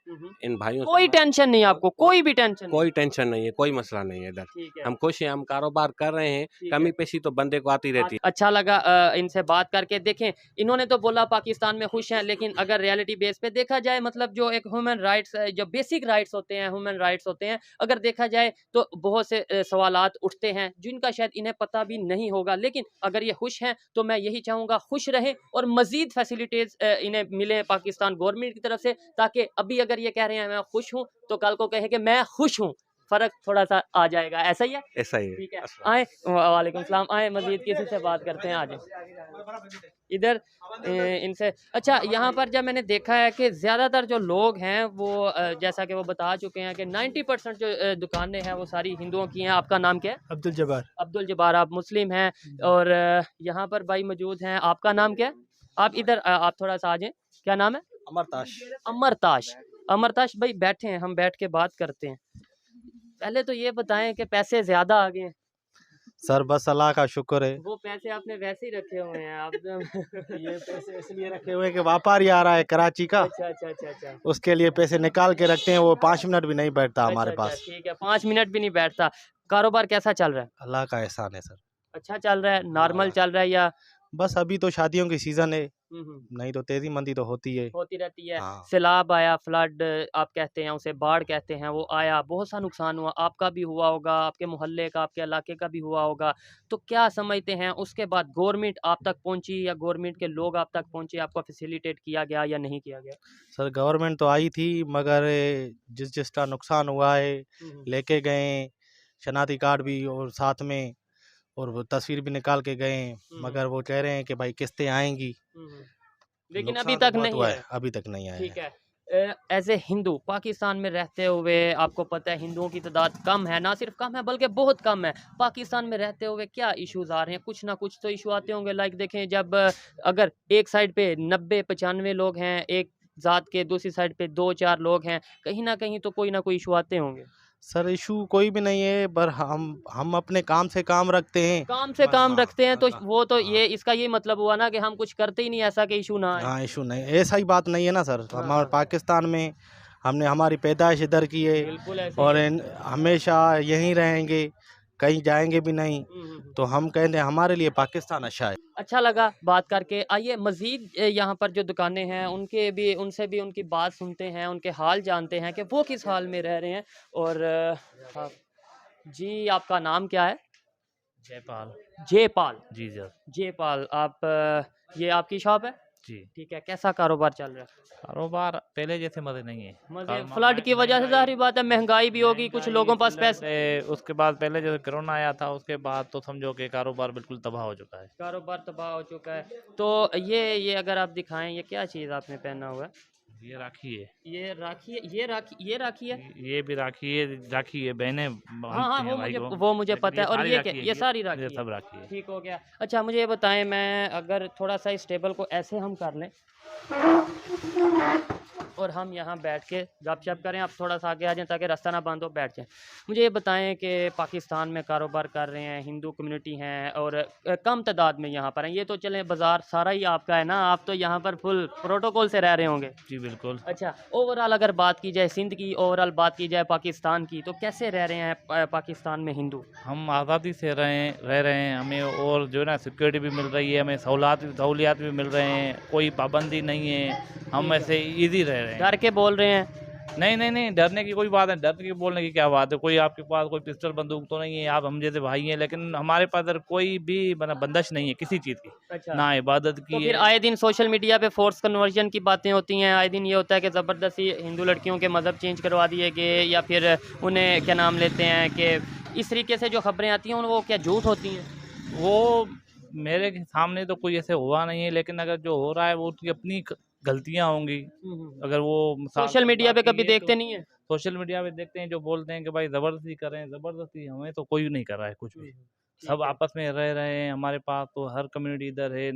इन भाइयों कोई टेंशन नहीं आपको, कोई भी टेंशन कोई टेंशन नहीं है, कोई मसला नहीं है इधर। ठीक है, हम खुश हैं, हम कारोबार कर रहे हैं। कमी पेशी तो बंदे को आती रहती है। अच्छा लगा इनसे बात करके। देखें, इन्होंने तो बोला पाकिस्तान में खुश हैं, लेकिन अगर रियलिटी बेस पे देखा जाए, मतलब जो एक ह्यूमन राइट्स, जो बेसिक राइट्स होते हैं, ह्यूमन राइट्स होते हैं, अगर देखा जाए तो बहुत से सवालात उठते हैं जिनका शायद इन्हें पता भी नहीं होगा। लेकिन अगर ये खुश हैं तो मैं यही चाहूँगा खुश रहें, और मज़ीद फैसिलिटीज़ इन्हें मिले पाकिस्तान गवर्नमेंट की तरफ से, ताकि अभी अगर ये कह रहे हैं मैं खुश हूँ तो कल को कहे कि मैं खुश हूँ, फर्क थोड़ा सा आ जाएगा। ऐसा ही है? ऐसा ही है। ठीक है, आए वालेकुम सलाम, आए मजीद किसी से बात करते हैं आज इधर इनसे। अच्छा, यहाँ पर जब मैंने देखा है कि ज़्यादातर जो लोग हैं वो जैसा कि वो बता चुके हैं कि 90% जो दुकानें हैं वो सारी हिंदुओं की हैं। आपका नाम क्या है? अब्दुल जब्बार। अब्दुल जब्बार, आप मुस्लिम हैं और यहाँ पर भाई मौजूद हैं। आपका नाम क्या है? आप इधर आप थोड़ा सा आ जाएं। क्या नाम है? अमरताश। अमरताश। अमरताश भाई बैठे हैं, हम बैठ के बात करते हैं। पहले तो ये बताएं कि पैसे ज़्यादा आ गए हैं? सर बस अल्लाह का शुक्र है। वो पैसे आपने वैसे ही रखे हुए हैं आप ये पैसे इसलिए रखे हुए हैं कि व्यापारी आ रहा है कराची का, अच्छा अच्छा अच्छा अच्छा। उसके लिए पैसे निकाल के रखते हैं। वो 5 मिनट भी नहीं बैठता हमारे अच्छा, पास। ठीक है, 5 मिनट भी नहीं बैठता। कारोबार कैसा चल रहा है? अल्लाह का एहसान है सर। अच्छा चल रहा है, नॉर्मल चल रहा है या? बस अभी तो शादियों की सीजन है, हम्म, नहीं तो तेजी मंदी तो होती है। होती रहती है। हाँ। सैलाब आया, फ्लड आप कहते हैं उसे, बाढ़ कहते हैं, वो आया, बहुत सा नुकसान हुआ। आपका भी हुआ होगा, आपके मोहल्ले का, आपके इलाके का भी हुआ होगा। तो क्या समझते हैं उसके बाद गवर्नमेंट आप तक पहुंची या गवर्नमेंट के लोग आप तक पहुंचे, आपको फैसिलिटेट किया गया या नहीं किया गया? सर गवर्नमेंट तो आई थी, मगर जिसका नुकसान हुआ है लेके गए शनाख्ती कार्ड भी और साथ में, और वो तस्वीर भी निकाल के गए, मगर वो कह रहे हैं कि भाई किस्तें आएंगी, लेकिन नुकसान अभी तो तक बहुत नहीं हुआ है। अभी तक नहीं आया ठीक है। है, एज ए हिंदू पाकिस्तान में रहते हुए, आपको पता है हिंदुओं की तादाद कम है, ना सिर्फ कम है बल्कि बहुत कम है। पाकिस्तान में रहते हुए क्या इश्यूज आ रहे हैं? कुछ ना कुछ तो इशू आते होंगे। लाइक देखें, जब अगर एक साइड पे 90-95 लोग हैं एक ज़ात के, दूसरी साइड पे 2-4 लोग हैं, कहीं ना कहीं तो कोई ना कोई इशू आते होंगे। सर इशू कोई भी नहीं है, पर हम अपने काम से काम रखते हैं। काम से बस, काम हाँ, रखते हैं तो हाँ, वो तो हाँ। ये इसका ये मतलब हुआ ना कि हम कुछ करते ही नहीं ऐसा कि इशू ना आए। हाँ इशू नहीं, ऐसा ही बात नहीं है ना सर। हाँ, हमारे पाकिस्तान में हमने हमारी पैदाइश इधर की है, बिल्कुल ऐसे और ही है। हमेशा यहीं रहेंगे, कहीं जाएंगे भी नहीं। तो हम कहते हैं हमारे लिए पाकिस्तान अच्छा है। अच्छा लगा बात करके। आइए मज़ीद यहाँ पर जो दुकानें हैं उनसे भी उनकी बात सुनते हैं, उनके हाल जानते हैं कि वो किस हाल में रह रहे हैं। और जी आपका नाम क्या है? जयपाल। जयपाल। जी सर। जयपाल, आप ये आपकी शॉप है? जी। ठीक है, कैसा कारोबार चल रहा है? कारोबार पहले जैसे मज़े नहीं है। मजे फ्लड की वजह से जाहिर बात है, महंगाई भी होगी, कुछ लोगों पास पैसे। उसके बाद पहले जैसे कोरोना आया था, उसके बाद तो समझो कि कारोबार बिल्कुल तबाह हो चुका है। कारोबार तबाह हो चुका है। तो ये अगर आप दिखाएं, ये क्या चीज़ आपने पहना हुआ है? ये राखी है। ये राखी है, ये राखी है। ये भी राखी है, बहनें हाँ बांधती हैं भाई को। वो मुझे लेकिन पता है। और सारी ये राखी क्या, है, ये सारी राखी ये है। सब राखी है। ठीक हो गया। अच्छा मुझे ये बताएं, मैं अगर थोड़ा सा इस टेबल को ऐसे हम कर लें और हम यहाँ बैठ के गपशप करें, आप थोड़ा सा आगे आ जाएं ताकि रास्ता ना बंद हो, बैठ जाएं। मुझे ये बताएं कि पाकिस्तान में कारोबार कर रहे हैं, हिंदू कम्युनिटी हैं और कम तादाद में यहाँ पर हैं। ये तो चलें बाज़ार सारा ही आपका है ना, आप तो यहाँ पर फुल प्रोटोकॉल से रह रहे होंगे। जी बिल्कुल। अच्छा, ओवरऑल अगर बात की जाए सिंध की, ओवरऑल बात की जाए पाकिस्तान की, तो कैसे रह रहे हैं पाकिस्तान में हिंदू? हम आज़ादी से रह रहे हैं, हमें और जो है ना सिक्योरिटी भी मिल रही है, हमें सहूलियात भी मिल रहे हैं, कोई पाबंदी नहीं है, हम ऐसे ईजी रह रहे हैं। डर के बोल रहे हैं? नहीं, डरने की कोई बात है, डरने की बोलने की क्या बात है। कोई आपके पास कोई पिस्टल बंदूक तो नहीं है, आप हम जैसे भाई हैं, लेकिन हमारे पास इधर कोई भी मतलब बंदिश नहीं है किसी चीज़ की। अच्छा। ना इबादत की तो है। फिर आए दिन सोशल मीडिया पे फोर्स कन्वर्जन की बातें होती हैं, आए दिन ये होता है कि ज़बरदस्ती हिंदू लड़कियों के मज़हब चेंज करवा दिए गए, या फिर उन्हें क्या नाम लेते हैं कि इस तरीके से जो खबरें आती हैं वो क्या झूठ होती हैं? वो मेरे सामने तो कोई ऐसे हुआ नहीं है, लेकिन अगर जो हो रहा है वो उसकी अपनी गलतियां होंगी। अगर वो सोशल मीडिया पे कभी देखते तो, नहीं है? सोशल मीडिया पे देखते हैं जो बोलते हैं कि भाई ज़बरदस्ती कर रहे हैं, ज़बरदस्ती हमें तो कोई नहीं कर रहा है कुछ भी। सब आपस में रह रहे हैं, हमारे पास तो हर कम्युनिटी इधर है,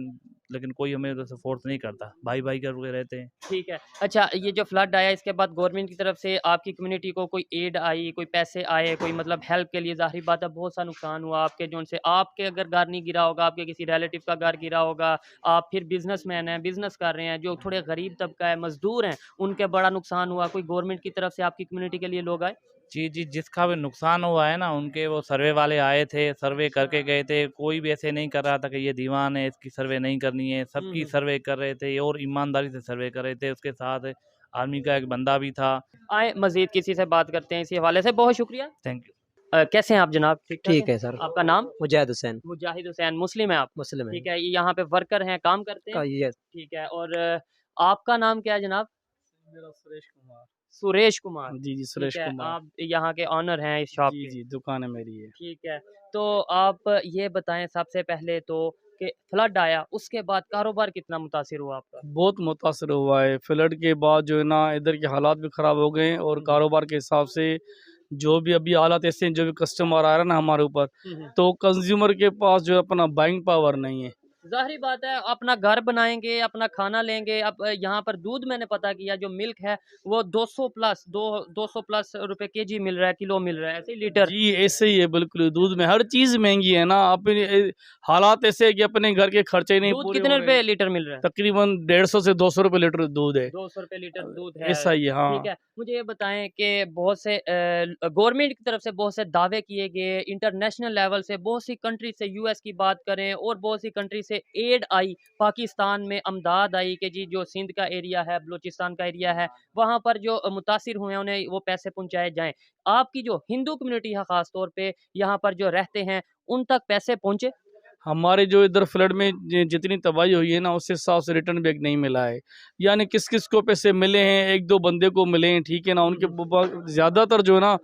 लेकिन कोई हमें उधर से फोर्स नहीं करता, भाई भाई करके रहते हैं। ठीक है। अच्छा, ये जो फ्लड आया इसके बाद गवर्नमेंट की तरफ से आपकी कम्युनिटी को कोई एड आई, कोई पैसे आए, कोई मतलब हेल्प के लिए? जाहिर बात है बहुत सा नुकसान हुआ आपके, जो उनसे आपके अगर घर नहीं गिरा होगा, आपके किसी रिलेटिव का घर गिरा होगा, आप फिर बिजनेसमैन हैं, बिजनेस कर रहे हैं, जो थोड़े गरीब तबका है, मजदूर हैं, उनके बड़ा नुकसान हुआ, कोई गवर्नमेंट की तरफ से आपकी कम्युनिटी के लिए लोग आए? जी, जिसका भी नुकसान हुआ है ना, उनके वो सर्वे वाले आए थे, सर्वे करके गए थे। कोई भी ऐसे नहीं कर रहा था कि ये दीवान है इसकी सर्वे नहीं करनी है, सबकी सर्वे कर रहे थे और ईमानदारी से सर्वे कर रहे थे। उसके साथ आर्मी का एक बंदा भी था। आए मजीद किसी से बात करते हैं इसी हवाले से। बहुत शुक्रिया। Thank you. कैसे हैं आप जनाब? ठीक है सर। आपका नाम? मुजाहिद हुसैन। मुजाहिद हुसैन, मुस्लिम है आप? मुस्लिम है। ठीक है, ये यहाँ पे वर्कर हैं, काम करते हैं? ये ठीक है। और आपका नाम क्या है जनाब? मेरा सुरेश कुमार। सुरेश कुमार। जी जी, ठीक सुरेश है, कुमार। आप यहाँ के ऑनर हैं इस शॉप जी के। जी, दुकान है मेरी ये। ठीक है, तो आप ये बताएं सबसे पहले तो कि फ्लड आया उसके बाद कारोबार कितना मुतासिर हुआ आपका? बहुत मुतासर हुआ है। फ्लड के बाद जो है ना, इधर के हालात भी ख़राब हो गए हैं और कारोबार के हिसाब से जो भी अभी हालात ऐसे हैं, जो भी कस्टमर आ रहा है ना हमारे ऊपर, तो कंज्यूमर के पास जो है अपना बाइंग पावर नहीं है। जाहिर बात है, अपना घर बनाएंगे, अपना खाना लेंगे। अब यहाँ पर दूध मैंने पता किया, जो मिल्क है वो 200 प्लस रुपए केजी मिल रहा है, किलो मिल रहा है, ऐसे ही लीटर। जी ऐसे ही है, बिल्कुल दूध में हर चीज़ महंगी है ना। अपने हालात ऐसे है कि अपने घर के खर्चे ही नहीं दूध पूरे कितने हो रहे। रुपए लीटर मिल रहा है? तकरीबन 150 से 200 रुपए लीटर दूध है। 200 रुपए लीटर दूध है। ऐसा ही है, हाँ। ठीक है, मुझे ये बताएं कि बहुत से गवर्नमेंट की तरफ से बहुत से दावे किए गए, इंटरनेशनल लेवल से बहुत सी कंट्री से, यूएस की बात करें और बहुत सी कंट्री से एड आई, पाकिस्तान में अमदाद आई कि जी जो सिंध का एरिया है, बलूचिस्तान का एरिया है, वहाँ पर जो मुतासिर हुए हैं उन्हें वो पैसे पहुँचाए जाएँ। आपकी जो हिंदू कम्युनिटी है ख़ास तौर पे यहाँ पर जो रहते हैं, उन तक पैसे पहुँचे? हमारे जो इधर फ्लड में जितनी तबाही हुई है ना, उस हिसाब से रिटर्न बैक नहीं मिला है। यानी किस किस को पैसे मिले हैं, एक दो बंदे को मिले हैं, ठीक है ना। उनके ज़्यादातर जो है ना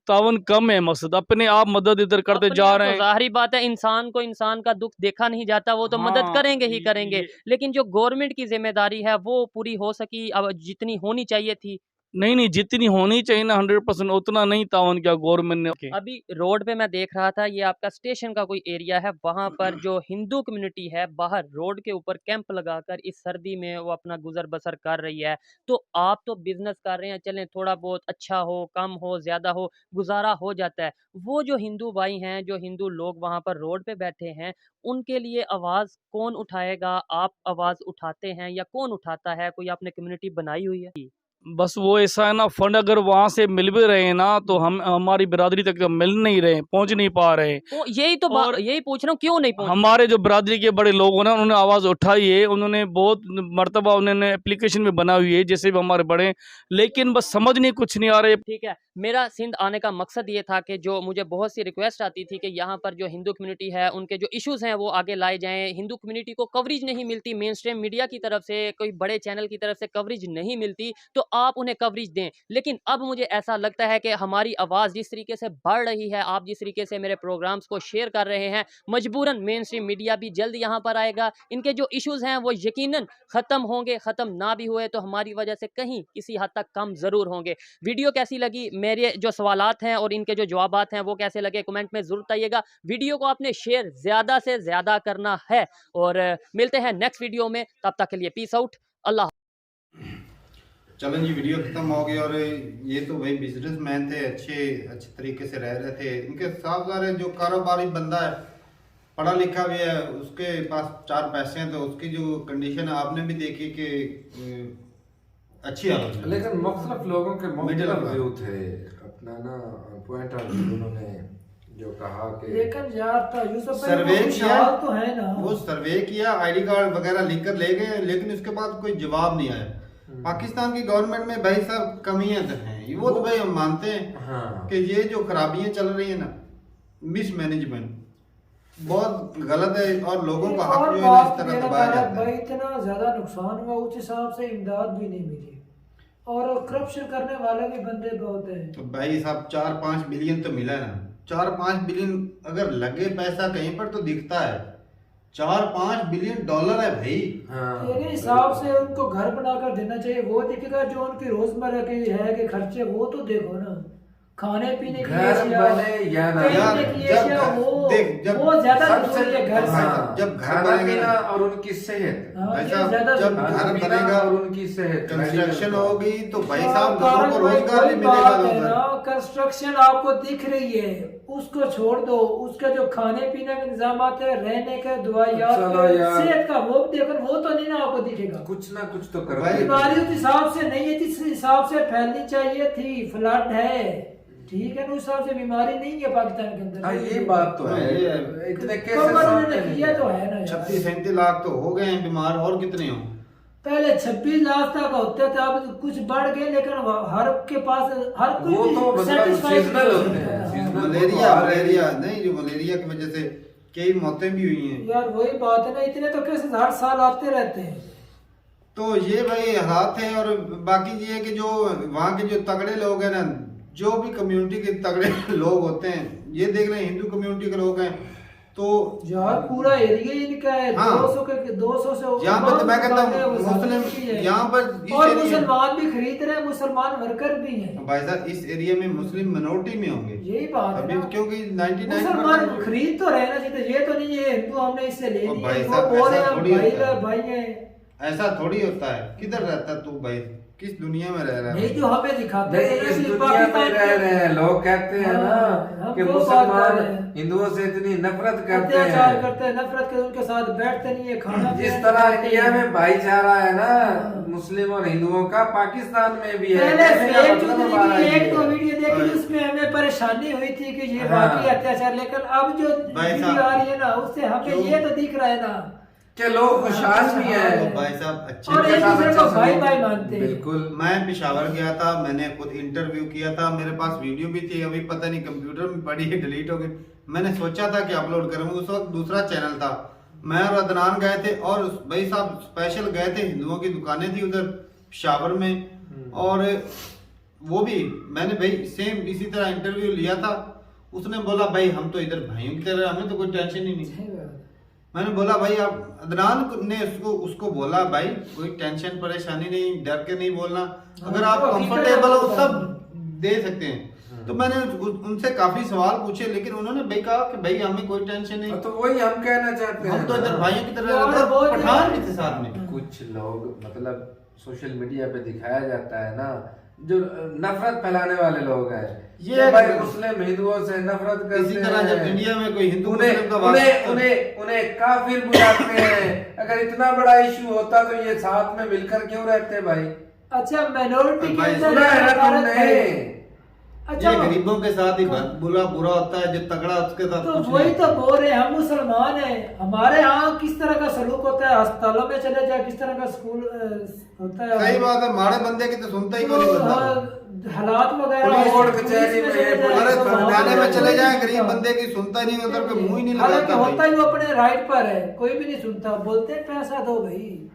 तावन कम है, मकसद अपने आप मदद इधर करते अपने जा आप रहे तो हैं। ज़ाहिर बात है, इंसान को इंसान का दुख देखा नहीं जाता, वो तो मदद हाँ, करेंगे ही करेंगे। ये लेकिन जो गवर्नमेंट की ज़िम्मेदारी है वो पूरी हो सकी अब जितनी होनी चाहिए थी? नहीं नहीं, जितनी होनी चाहिए ना 100% उतना नहीं तावन किया गवर्नमेंट ने। अभी रोड पे मैं देख रहा था, ये आपका स्टेशन का कोई एरिया है, वहाँ पर जो हिंदू कम्युनिटी है बाहर रोड के ऊपर कैंप लगाकर इस सर्दी में वो अपना गुजर बसर कर रही है। तो आप तो बिजनेस कर रहे हैं, चलें थोड़ा बहुत अच्छा हो, कम हो, ज़्यादा हो, गुजारा हो जाता है। वो जो हिंदू भाई हैं, जो हिंदू लोग वहाँ पर रोड पे बैठे हैं, उनके लिए आवाज़ कौन उठाएगा? आप आवाज़ उठाते हैं या कौन उठाता है? कोई आपने कम्युनिटी बनाई हुई है? बस वो ऐसा है ना, फंड अगर वहाँ से मिल भी रहे हैं ना, तो हम हमारी बिरादरी तक मिल नहीं रहे, पहुँच नहीं पा रहे। तो यही तो और यही पूछ रहा हूँ, क्यों नहीं पहुँच? हमारे जो बिरादरी के बड़े लोग हैं ना, उन्होंने आवाज़ उठाई है, उन्होंने बहुत मर्तबा उन्होंने एप्लीकेशन भी बनाई हुई है, जैसे भी हमारे बड़े, लेकिन बस समझ नहीं कुछ नहीं आ रहे। ठीक है, मेरा सिंध आने का मकसद ये था कि जो मुझे बहुत सी रिक्वेस्ट आती थी कि यहाँ पर जो हिंदू कम्युनिटी है उनके जो इश्यूज़ हैं वो आगे लाए जाएँ। हिंदू कम्युनिटी को कवरेज नहीं मिलती, मेन स्ट्रीम मीडिया की तरफ से, कोई बड़े चैनल की तरफ से कवरेज नहीं मिलती, तो आप उन्हें कवरेज दें। लेकिन अब मुझे ऐसा लगता है कि हमारी आवाज़ जिस तरीके से बढ़ रही है, आप जिस तरीके से मेरे प्रोग्राम्स को शेयर कर रहे हैं, मजबूरन मेन स्ट्रीम मीडिया भी जल्द यहाँ पर आएगा। इनके जो इश्यूज़ हैं वो यकीनन ख़त्म होंगे, ख़त्म ना भी हुए तो हमारी वजह से कहीं किसी हद तक कम ज़रूर होंगे। वीडियो कैसी लगी, मेरे जो सवालात हैं और इनके जो जवाबात हैं वो कैसे लगे, कमेंट में ज़रूर बताइएगा। वीडियो को आपने शेयर ज़्यादा से ज़्यादा करना है और मिलते हैं नेक्स्ट वीडियो में। तब तक के लिए पीस आउट, अल्लाह। चलें जी, वीडियो खत्म हो गई। और ये तो भाई बिजनेसमैन थे, अच्छे तरीके से रह रहे थे। इनके साथ सारे जो कारोबारी बंदा है, पढ़ा लिखा भी है, उसके पास चार पैसे हैं, तो उसकी जो कंडीशन है आपने भी देखी कि अच्छी हालत है। लेकिन मुख्तलिफ लोगों के मिडिल मुख्तलिफ व्यू थे, अपना ना पॉइंट ऑफ व्यू उन्होंने जो कहा कि लेकिन यार था यूसुफ भाई सर्वे वो किया, खुशहाल तो है ना। वो सर्वे किया, आईडी कार्ड वगैरह लिख कर ले गए, लेकिन उसके बाद कोई जवाब नहीं आया। पाकिस्तान की गवर्नमेंट में भाई साहब कमियां तो हैं, वो तो भाई हम मानते हैं हाँ। कि ये जो खराबियां चल रही है ना, मिसमैनेजमेंट बहुत गलत है और लोगों का हक जो है ना इस तरह दबाया जाता है। भाई इतना ज्यादा नुकसान हुआ, उस हिसाब से इमदाद भी नहीं मिली और करप्शन करने वाले भी बंदे बहुत हैं। तो भाई साहब 4-5 बिलियन तो मिला है ना, 4-5 बिलियन अगर लगे पैसा कहीं पर तो दिखता है। 4-5 बिलियन डॉलर है भाई। मेरे हिसाब से उनको घर बनाकर देना चाहिए, वो दिखेगा जो उनकी रोजमर्रा के है कि खर्चे, वो तो देखो ना, खाने पीने की घर बने या ना, वो ज्यादा जरूरी है घर से। जब घर खाना पीना बनेगा और उनकी सेहत, जब घर बनेगा और उनकी सेहत, कंस्ट्रक्शन होगी तो भाई साहब लोगों को रोजगार भी मिलेगा। कंस्ट्रक्शन आपको दिख रही है, उसको छोड़ दो, उसका जो खाने पीने के इंतजाम है, रहने के, दवाइयात, सेहत का, वो देखो, वो तो नहीं ना आपको दिखेगा। कुछ ना कुछ तो कर। बीमारी उस हिसाब से नहीं है जिस हिसाब से फैलनी चाहिए थी। फ्लड है, ठीक है, उस हिसाब से बीमारी नहीं है पाकिस्तान के अंदर। हाँ, ये बात तो है। इतने केसेस किया तो है ना, 36-37 लाख तो हो गए हैं बीमार, और कितने हो? पहले 26 लाख तक होते थे, अब कुछ बढ़ गए, लेकिन हर के पास हर कोई वो तो मतलब सीजनल होते हैं। मलेरिया नहीं, जो मलेरिया की वजह से कई मौतें भी हुई हैं यार। वही बात है ना, इतने तो केसेस हर साल आते रहते हैं। तो ये भाई हालात है। और बाकी ये है कि जो वहाँ के जो तगड़े लोग हैं ना, जो भी कम्युनिटी के तगड़े लोग होते हैं, ये देख रहे हैं हिंदू कम्युनिटी के लोग हैं, तो यार पूरा एरिया इनका है। हाँ। 200 से यहाँ पर तो मैं कहता हूँ मुस्लिम मुस्लिम यहाँ पर इस और एरिया मुसलमान भी खरीद रहे हैं, मुसलमान वर्कर भी हैं। भाई साहब इस एरिया में मुस्लिम मिनोरिटी में होंगे, यही बात है अभी ना। क्योंकि 99% मुसलमान खरीद तो रहे ना जी, तो ये तो नहीं है हिंदू हमने इससे ले और लिया, भाई वो साहब बोल रहे ऐसा हैं थोड़ी भाई होता का है। भाई है। ऐसा थोड़ी होता है। किधर रहता है तू भाई, किस दुनिया में रह रहा है? नहीं जो हमें दिखाते नहीं, हैं इस कि दुनिया में पाकिस्तान रह रहे हैं लोग, कहते हैं हाँ, ना हम कि वो बात कर रहे हैं। मुसलमान हिंदुओं से इतनी नफरत करते अत्याचार हैं। करते हैं, नफरत करते हैं, उनके साथ बैठते नहीं है, खाना जिस पीना तरह खाते इंडिया हैं। में भाईचारा है ना मुस्लिम और हिंदुओं का, पाकिस्तान में भी है। पहले कहने का शेख मतलब चौधरी हमारा की ये एक दो है। वीडियो देखी उसमें हमें परेशानी हुई थी कि ये हाँ। बाकी अत्याचार, लेकिन अब जो भाई वीडियो साहब, आ रही है ना उससे हमें जो- ये तो दिख रहा है ना कि लोग खुशहाल भी तो हैं। भाई साहब अच्छे और के एक साथ दूसरे अच्छा को भाई सलूक। भाई मानते हैं। बिल्कुल। मैं पेशावर गया था, मैंने खुद इंटरव्यू किया था, मेरे पास वीडियो भी थी, अभी पता नहीं कंप्यूटर में पड़ी है, डिलीट हो गई। मैंने सोचा था कि अपलोड करूंगा, उस वक्त दूसरा चैनल था। मैं और अदनान गए थे और भाई साहब स्पेशल गए थे, हिंदुओं की दुकानें थी उधर पेशावर में, और वो भी मैंने भाई सेम इसी तरह इंटरव्यू लिया था। उसने बोला भाई हम तो इधर भाइयों की तरह, हमें तो कोई टेंशन ही नहीं। मैंने बोला भाई आप, अदनान ने उसको बोला भाई कोई टेंशन परेशानी नहीं, डर के नहीं बोलना, अगर आप कंफर्टेबल हो सब दे सकते हैं। तो मैंने उनसे काफी सवाल पूछे, लेकिन उन्होंने भाई कहा कि भाई हमें कोई टेंशन नहीं, तो वही हम कहना चाहते हैं हम तो इधर ना। भाइयों की तरह रहते हैं, पठान भी थे साथ में। कुछ लोग मतलब सोशल मीडिया पे दिखाया जाता है ना, जो नफरत फैलाने वाले लोग हैं, ये भाई मुस्लिम हिंदुओं से नफरत करते इसी तरह जब हैं। इंडिया में कोई हिंदू उन्हें मुस्लिम का उन्हें काफिर बुलाते हैं। अगर इतना बड़ा इशू होता तो ये साथ में मिलकर क्यों रहते भाई? अच्छा माइनॉरिटी के अंदर सुना है ना तुमने? अच्छा ये गरीबों के साथ ही बुरा होता है, जो तगड़ा उसके साथ तो कुछ वही नहीं। तो बोल रहे हैं, हम मुसलमान हैं, हमारे यहाँ किस तरह का सलूक होता है, अस्पतालों में चले जाए किस तरह का स्कूल होता है। सही बात है, माड़े बंदे की तो सुनता ही कोई नहीं बंदा। हालात वगैरह पुलिस कोर्ट पुलिस कचहरी में में, चले जाए, अरे तो थाने में चले जाए, नहीं गरीब सुनता। बंदे की सुनता ही नहीं, उधर पे मुंह ही नहीं हालांकि लगाता होता भाई। ही वो अपने राइट पर है, कोई भी नहीं सुनता, बोलते हैं पैसा दो भाई।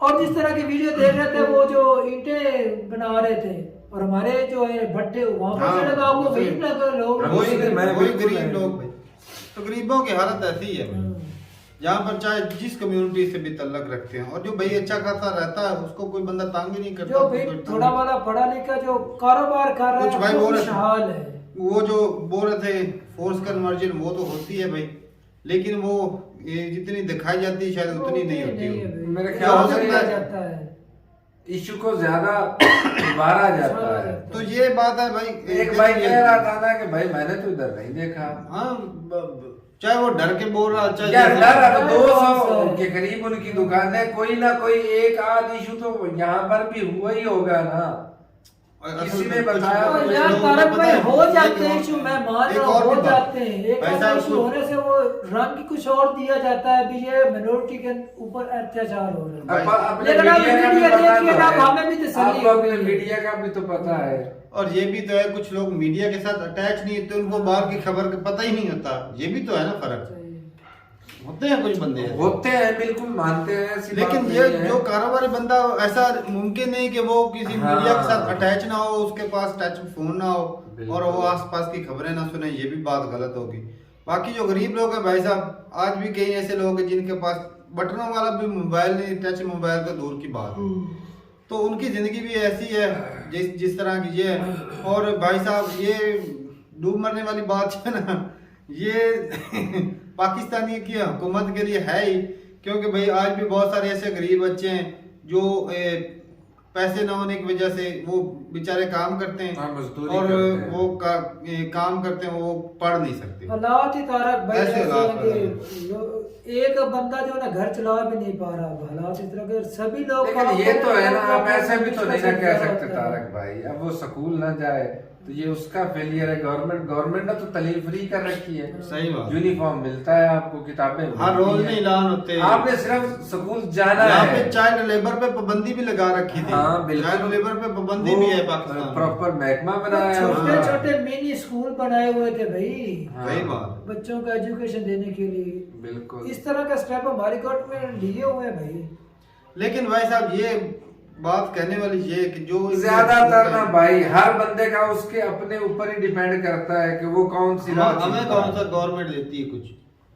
और जिस तरह की वीडियो देख रहे थे, वो जो ईंटें बना रहे थे और हमारे जो है भट्टे वहां पर हाँ, चले गए, आपको वही- गरीब लगे लोग। वही गरीब लोग भाई। तो गरीबों की हालत ऐसी ही है भाई, जहाँ पर चाहे जिस कम्युनिटी से भी तल्लक रखते हैं, और जो भाई अच्छा खासा रहता है उसको कोई बंदा तंग ही नहीं करता। जो भाई थोड़ा वाला पढ़ा लिखा जो कारोबार कर रहा कुछ है भाई वो बोल रहे खुशहाल है। वो जो बोल रहे थे फोर्स कन्वर्जन, वो तो होती है भाई, लेकिन वो ये जितनी दिखाई जाती है शायद उतनी नहीं होती वो। मेरे क्या ख्याल हो से सकता है? जाता है इशू को ज्यादा उभारा जाता है। तो ये बात है भाई। एक भाई कह रहा था ना कि भाई मैंने तो इधर नहीं देखा। हाँ चाहे वो डर के बोल रहा, चाहे यार जैसे- डर है तो 200 के करीब उनकी दुकान है, कोई ना कोई एक आध इशू तो यहाँ पर भी हुआ ही होगा ना। किसी ने बताया तो तो यार लोगों को तारक पता भाई है। हो जाते हैं इशू, मैं मान एक रहा और हूँ हो भी बात। जाते हैं, एक भाई आधा साहब इशू होने से वो रंग कुछ और दिया जाता है भी ये मिनोरिटी के ऊपर अत्याचार हो रहा है। अपने लेकिन अब मीडिया का भी मीडिया पता देखिए तो ना, है। हमें भी तसल्ली आपको अपने होगी। मीडिया का भी तो पता है। और ये भी तो है कुछ लोग मीडिया के साथ अटैच नहीं होते, उनको बाहर की खबर का पता ही नहीं होता। ये भी तो है ना फर्क, होते हैं कुछ बंदे ऐसे। होते हैं, बिल्कुल मानते हैं, ऐसी लेकिन बात ये नहीं है। जो कारोबारी बंदा, ऐसा मुमकिन नहीं कि वो किसी हाँ। मीडिया के साथ अटैच ना हो, उसके पास टच फोन ना हो और वो आसपास की खबरें ना सुने, ये भी बात गलत होगी। बाकी जो गरीब लोग हैं भाई साहब, आज भी कई ऐसे लोग हैं जिनके पास बटनों वाला भी मोबाइल नहीं, टच मोबाइल तो दूर की बात है, तो उनकी जिंदगी भी ऐसी है जिस तरह की ये है। और भाई साहब ये डूब मरने वाली बात है ना, ये पाकिस्तानी की हुकूमत के लिए है ही, क्योंकि भाई आज भी बहुत सारे ऐसे गरीब बच्चे हैं जो पैसे ना होने की वजह से वो बेचारे काम करते हैं और वो काम करते हैं, वो पढ़ नहीं सकते। हालात ही तारक भाई ऐसे ऐसे हालात हैं कि एक बंदा जो ना घर चला भी नहीं पा रहा, हालात इस तरह के सभी लोग। लेकिन ये तो है ना, आप ऐसे भी तो नहीं ना कह सकते सकते तारक भाई, अब वो स्कूल ना जाए तो ये उसका फेलियर है। गवर्नमेंट ने तो तालीम फ्री कर रखी है, सही बात। यूनिफॉर्म मिलता है आपको, किताबें हर मिलती रोज हैं। नहीं ऐलान होते, आपने सिर्फ स्कूल जाना यहाँ है। पे चाइल्ड लेबर पे पाबंदी भी लगा रखी थी। हाँ, बिल्कुल। चाइल्ड लेबर पे पाबंदी भी है पाकिस्तान में। प्रॉपर महकमा बनाया है छोटे उसका। छोटे मिनी स्कूल बनाए हुए थे भाई, सही बात। बच्चों को एजुकेशन देने के लिए। बिल्कुल। इस तरह का स्टेप हमारी गवर्नमेंट लिए हुए हैं भाई। लेकिन भाई साहब ये बात कहने वाली ये कि जो ज्यादातर ना भाई हर बंदे का उसके अपने ऊपर ही डिपेंड करता है कि वो कौन सी राह हमें कौन सा गवर्नमेंट देती है कुछ,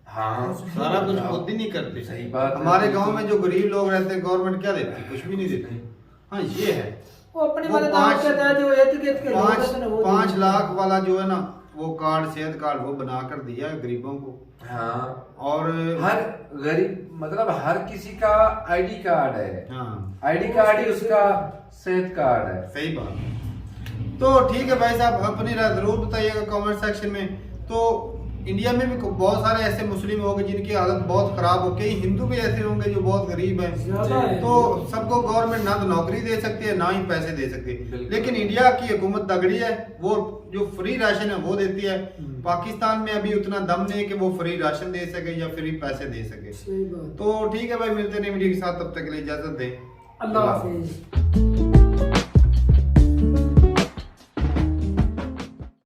हाँ सारा कुछ खुद ही नहीं करते। सही बात है। हमारे गांव में जो गरीब लोग रहते हैं गवर्नमेंट क्या देती है, कुछ भी नहीं देती। हाँ ये है वो अपने वो वाले दाम कहता है जो एतिकेट के लोग हैं ना वो 5 लाख वाला जो है ना वो कार्ड, सेहत कार्ड वो बना कर दिया है गरीबों को। हाँ और हर गरीब मतलब हर किसी का आईडी कार्ड है, हाँ आईडी कार्ड ही उसका सेहत कार्ड है। सही बात। तो ठीक है भाई साहब, अपनी राय जरूर बताइएगा कमेंट सेक्शन में। तो इंडिया में भी बहुत सारे ऐसे मुस्लिम होंगे जिनकी हालत बहुत खराब हो, कई हिंदू भी ऐसे होंगे जो बहुत गरीब हैं। तो सबको गवर्नमेंट ना तो नौकरी दे सकती है ना ही पैसे दे सकती है। लेकिन इंडिया की हुकूमत तगड़ी है, वो जो फ्री राशन है वो देती है। पाकिस्तान में अभी उतना दम नहीं है कि वो फ्री राशन दे सके या फ्री पैसे दे सके। सही बात। तो ठीक है भाई, मिलते नहीं वीडियो के साथ, तब तक के लिए इजाजत दें। अल्लाह हाफिज।